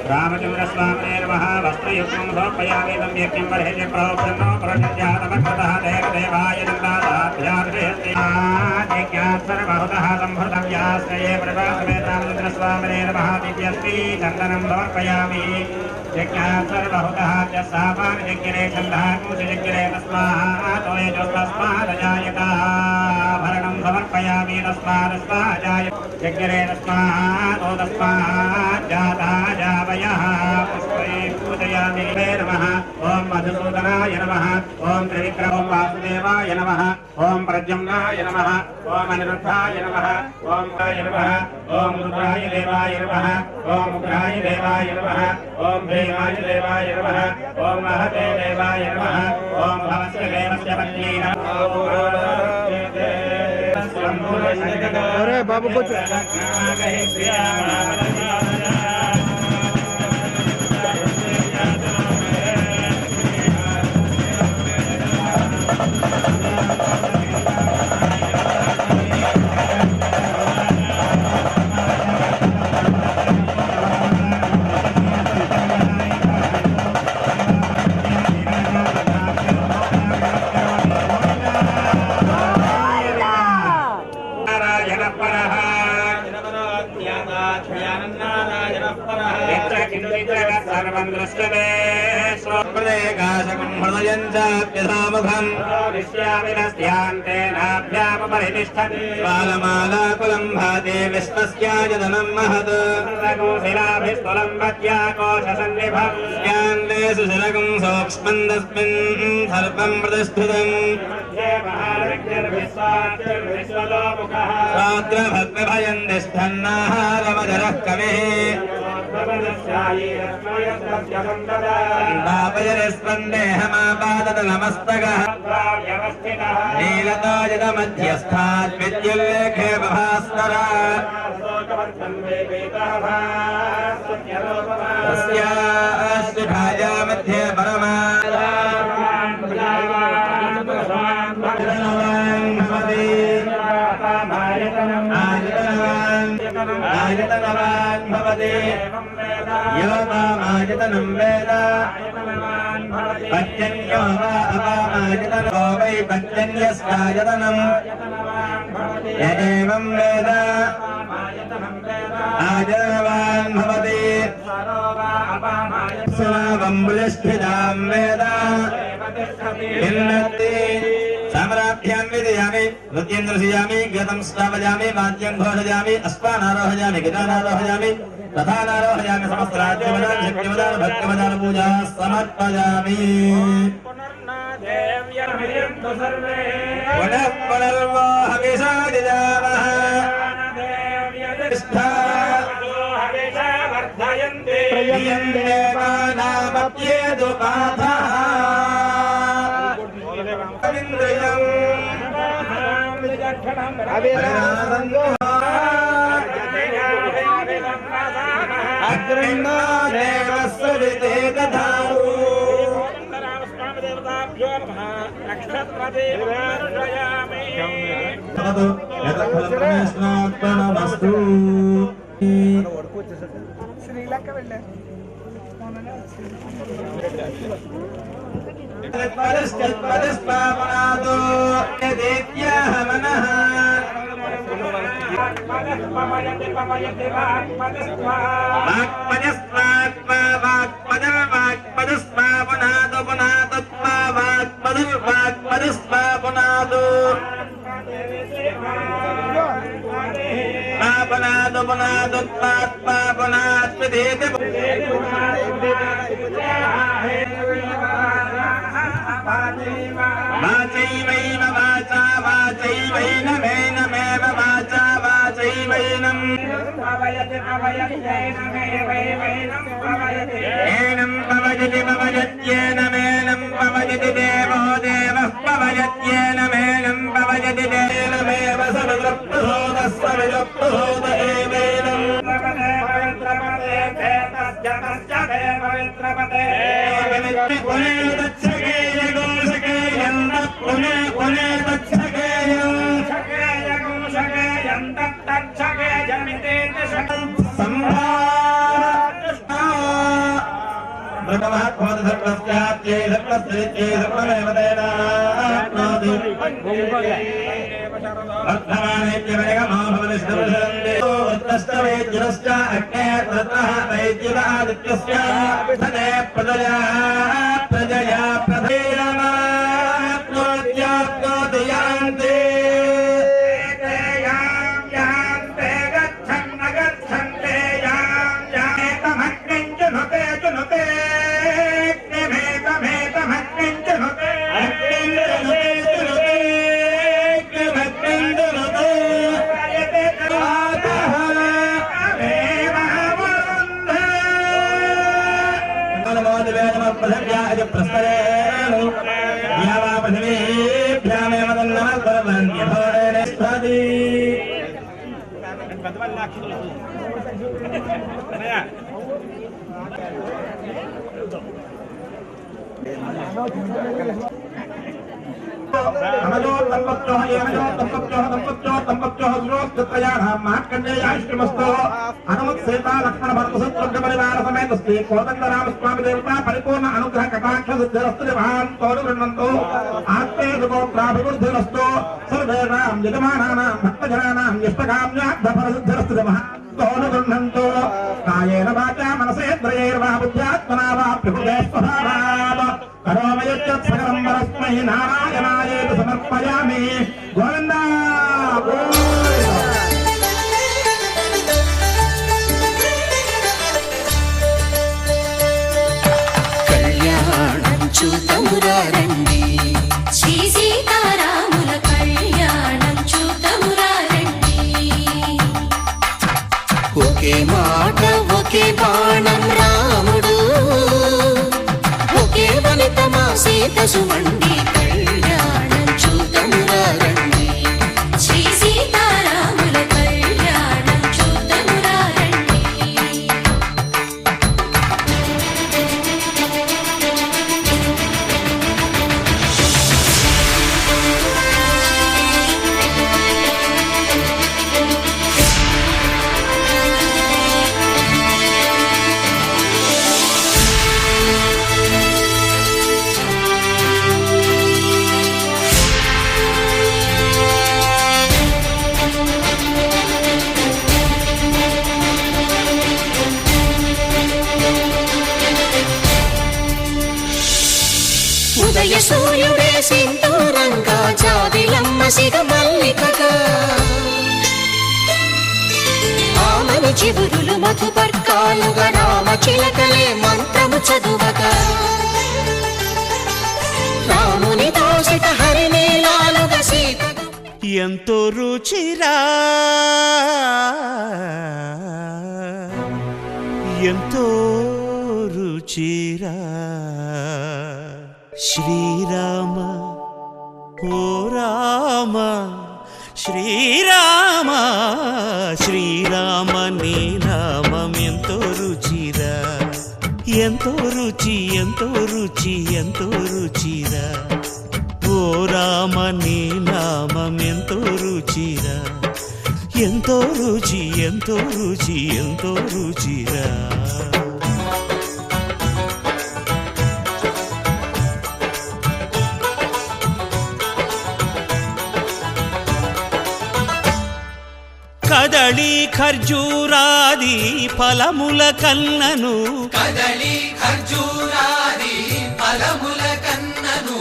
रामचंद्रस्वामिने नमः वस्त्रयुक्तं समर्पयामि तं यज्ञं बर्हिः प्रोक्षन्नो प्रणज्ञातमकृतः देवदेवाय नन्दादाभ्यार्जयस्यात् सर्वहुतः सम्भृतव्याश्रये प्रभासमेत रामचंद्रस्वामिने नमः दिव्यस्ति चन्दनं समर्पयामि यज्ञात् सर्वहुतः च सापान् यज्ञरे छन्दः कुशयज्ञरे तस्मात् तस्मादजायता भरणं समर्पयामि तस्मादस्माजाय यज्ञरे तस्मात् तस्माज्जाता जावयः पुष्पै पूजयामि नमः ॐ मधुसूदनाय नमः ॐ त्रिविक्रम वासुदेवाय नमः ॐ प्रद्युम्नाय नमः ॐ अनिरुद्धाय नमः ॐ राय नमः ॐ रुद्राय देवाय नमः ॐ उग्राय देवाय नमः ॐ भीमाय देवाय नमः ॐ महते देवाय नमः ॐ भवस्य देवस्य पत्नी अरे बाबू कुछ सर्वं दृश्यते स्वप्रदेकाशकं हृदयं चाप्यसामुखं विश्यामिनस्यान्तेनाभ्यापरितिष्ठति बालमालाकुलं भाति विश्वस्यायतनं महत् शिलाभिस्तुलं वद्याकोशसन्निभं स्यान्ते सुशिलकं सूक्ष्मं तस्मिन् सर्वं प्रतिष्ठितम् स्वाद्रभग्नभयं तिष्ठन्नाहारमधरः कविः स्पन्देहमापादत नमस्तकः नीलतायतमध्यस्थात् विद्युल्लेखे भास्करः तस्याश्रिभाया मध्ये आयतनवान् भवति यो मामायतनं वेद पच्यन्यो वा अपामायतनो वै पच्यन्यस्यायतनम् य एवं वेद आयतनवान् भवति स्वावम्बुलिष्ठितां वेद किन्नति साम्राभ्यां विदयामि नृत्यं दर्शयामि गीतं श्रावयामि वाद्यं घोषयामि अश्वानारोहयामि गितानारोहयामि तथानारोहयामि समस्तराज्यवदान शक्तिवदान भक्तिवदान पूजा समर्पयामि पुनः पुनर्वो हविषा जजामः प्रियं देवानामप्येदुपाधः अग्रणो देवस्य विदे दधातु नमस्तु శ్రీలంక వెళ్ళా पदस्पापनादो यदेत्याह मनः वाक्पदस्पापनादो पुनादत्वा वाक्पदस्पापनादो पापनादो पुनादत्वात्पापनात्पदेति वाचैवैव वाचा वाचैवैनमेनमेव वाचा वाचैवैनम् एनं पवयति पवयत्येनमेनं पवयति देवो देवः पवयत्येनमेनं पवयति देनमेव सविदुःप्रसोदस्य विदुःप्रसोद एवैनम् पुने तच्छकेयं तक्षके जन्मिते प्रजया प्रदेयमाप्नोत्याप्नोदयान्ते यान्ते गच्छन् गच्छन्ते यामेतमग्निं जुनुते जुनुते मेतमेतमग्निं जुनुते अग्निं जुनुते जुनुते अग्निं जुनुते यते जलातः अवेमवरुन्धे मनमोदवेदमप्रसव्याय प्रस्तरेणु यावापृथिवीभ्यामेव तन्नमस्वरवन्यभोरेणस्पति परिपूर्ण अनुग्रह कटाक्ष सिद्धिरस्तु तोरुगृह्णन्तु आत्मे सुगोत्राभिवृद्धिरस्तु सर्वेषां यजमानानां भक्तजनानां इष्टकाम्यार्थफलसिद्धिरस्तु तोरुगृह्णन्तु कायेन वाचा मनसेन्द्रियैर्वा बुद्ध्यात्मना वा प्रकृते स्वभावात् करोमि यत् सकलं परस्मै नारायणायेति समर्पयामि गोविन्दा కళ్యాణం చూతమురారండి శ్రీ సీతారాముల కళ్యాణం చూతమురారండి ఒకే మాట ఒకే బాణం రాముడు ఒకే వనిత మా సీత సుమండి కళ్యాణం చూతమురారండి శ్రీ సీతారాముల కళ్యాణం చూతమురారండి ఉదయ సూర్యుడే సింధూరంగా జాబిలమ్మ సిగ మల్లికగా ఆమని చివురులు మధుపర్కాలుగా రామ చిలకలే మంత్రము చదువగా రాముని దోషిత హరినీలాలుగా సీత ఎంతో రుచిరా ఎంతో రుచిరా శ్రీరామ ఓ రామ శ్రీరామ శ్రీరామ నీ నామం ఎంతో రుచిరా ఎంతో రుచి ఎంతో రుచి ఎంతో రుచిరా ఓ రామ నీ నామం ఎంతో రుచిరా ఎంతో రుచి ఎంతో రుచి ఎంతో రుచిరా కదళి ఖర్జూరాది ఫలముల కన్నను కదలి ఖర్జూరాది ఫలముల కన్నను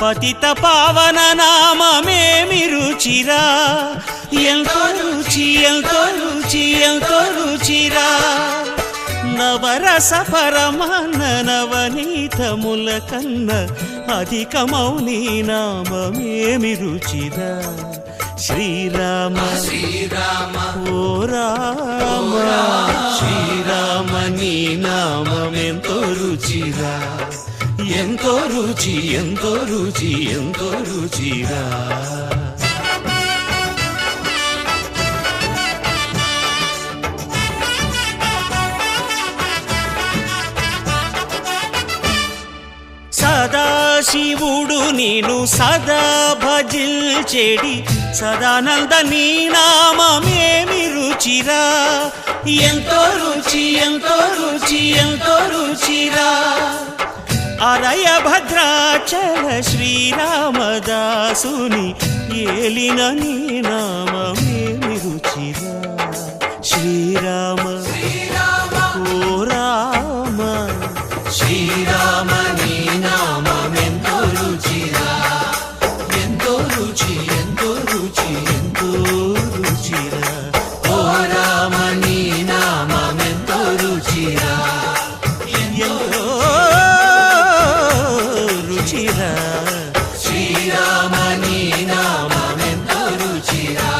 పతిత పావన నామమేమి రుచిరా ఎంతో రుచి ఎంతో రుచి ఎంతో రుచిరా నవరస పరమాన్న నవనీతముల కన్న అధికమౌ నీ నామమేమి రుచిరా శ్రీరామ శ్రీరామ ఓ రామ శ్రీరామ నీ నామం ఎంతో రుచిరా ఎంతో రుచి ఎంతో రుచి ఎంతో రుచిరా సదాశివుడు నేను సదా భజిల్చెడి సదానంద నీ నామమేమి రుచిరా, ఎంతో రుచి ఎంతో రుచి ఎంతో రుచిరా. అరయ భద్రాచల శ్రీరామదాసుని ఏలిన నీ నామమేమి రుచిరా. శ్రీరామ ఓ రామ, శ్రీరామ నీ నామమెంతో రుచిరా, ఎంతో రుచి ఎంతో రుచి ఎంతో రుచిరా. ఓ రామ నీ నామమెంతో రుచిరా, ఎంతో రుచిరా. శ్రీరామ నీ నామమెంతో రుచిరా,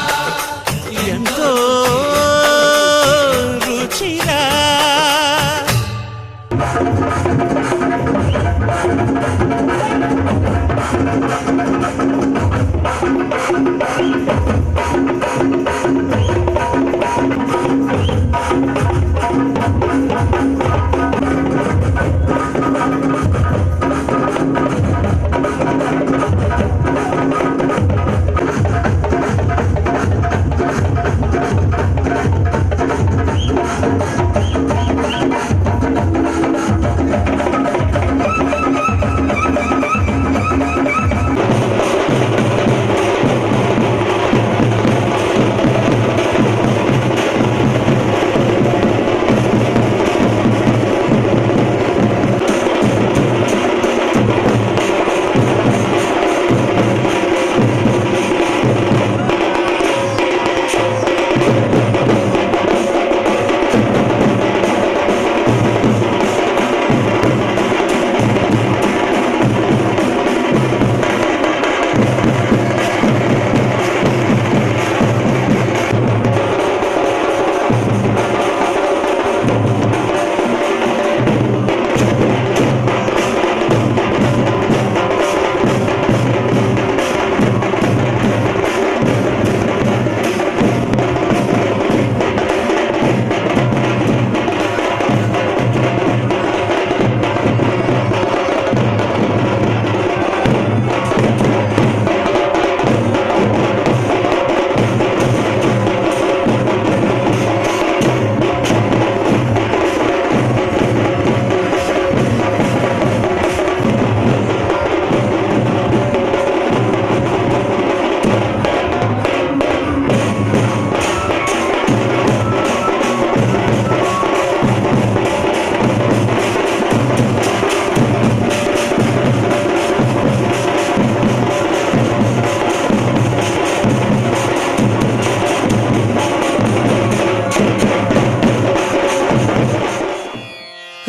ఎంతో రుచిరా.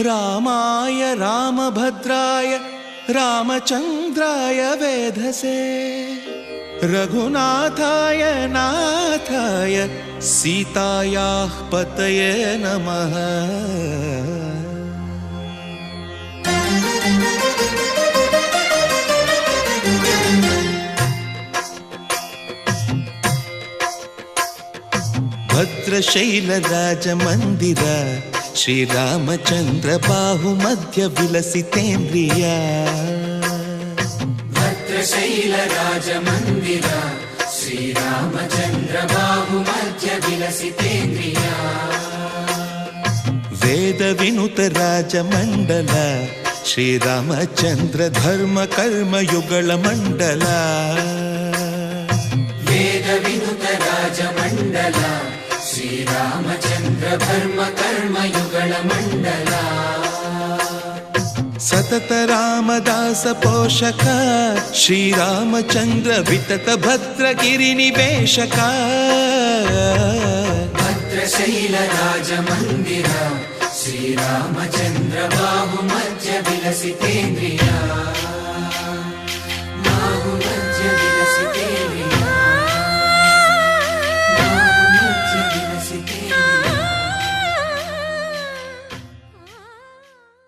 రామాయ రామభద్రాయ రామచంద్రాయ వేధసే, రఘునాథాయ నాథాయ సీతాయాః పతయే నమః. భద్రశైలరాజమందిర శ్రీరామచంద్ర బాహుమధ్య విలసితేంద్రియ. భద్రశైలరాజమందిర శ్రీరామచంద్ర బాహుమధ్య విలసితేంద్రియ. వేద వినుత రాజమండల శ్రీరామచంద్ర ధర్మ కర్మయుగళ మండల. వేద వినుత రాజమండల శ్రీరామచంద్ర ధర్మ కర్మయుగళ మండల. సతత రామదాస పోషక శ్రీరామచంద్ర వితత భద్రగిరి నివేశక. భద్రశైల రాజమందిర శ్రీరామచంద్ర బాహుమధ్య విలసితేంద్రియ.